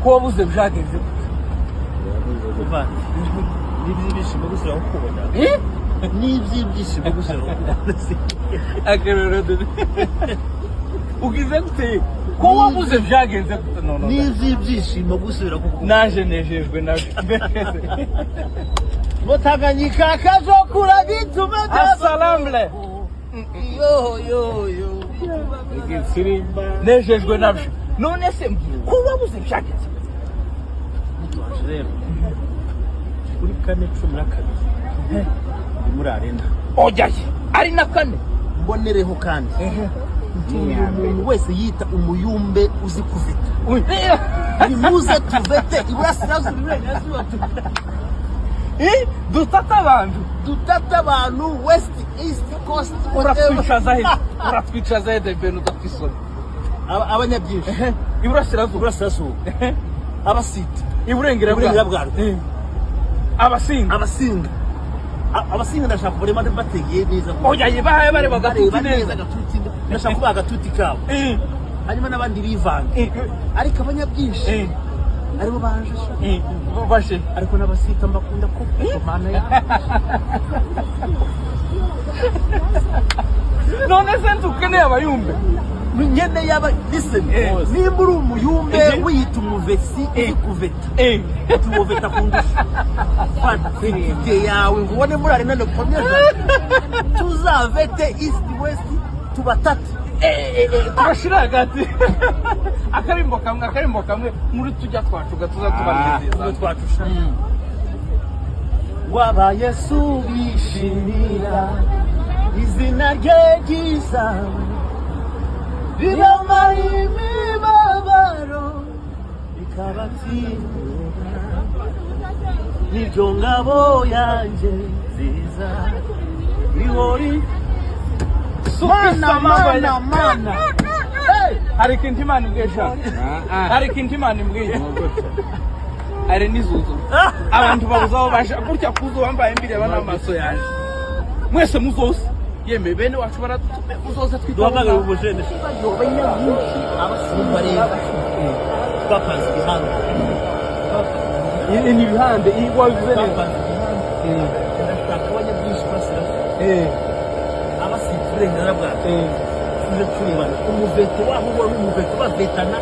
ko wabuze byagenze kuva n'ibyishimo gusa ukubona n'ibyishimo gusa ukubona agarura ugize gute ko wabuze byagenze gute none n'ibyishimo gusubira kuko naje nejejwe naje Mutanganyika kazokura gitume asalamle yo igitsirimba nejejwe nabyo none se ko wabuze byagenze rero kuri 4:12 muri arena ojaye ari na kane mbonereho kandi umuntu wese yita umuyumbe uzi kuvita ni muze tuvete iburasirazuba iburengerazuba dutata abantu west east coast uratwicaza he debenu udatwisona abanyabyinshi iburasirazuba abasita iburengera bwaro abasinga ndashaka kurema bategeye neza oyaye bahaye bare bagatuti neza ndashaka kuba agatuti kabo hanyuma n'abandi bivanga ariko abanyabyinshi aribo banje bashe ariko n'abasita mbakunda ko mana ya none se ntukeneye abayumbe nyene yaba listen nimba uri umuyumbe wiyita umuvesi kuveta tumuveta kundusha fate yawe ubone muri arena no komeza tuzavete east west tubatatu turashira hagati akarimbo kamwe muri tujya twacuga tuzatubaniriza twatusha wabaye subishimira izina rye ryiza Birama imibabaro ikabatsindira niryo ngabo yanjye nziza ihori mana hari ikintu Imana imbwesha hari ikintu Imana imbwiye ari nizuzo abantu babuzaho basha gutya kuzo wambaye imbere n'amaso yaje mwese muzose yeme bene wacu baratume uzoze twitwaga ubujene abanyabyinshi abasumba rero bapanze ihanga ni bihande igwa bizene ndashaka abanyabyinshi basira abasifurengera bwa tuje turibana umuvete waho ubona umuvete bavetana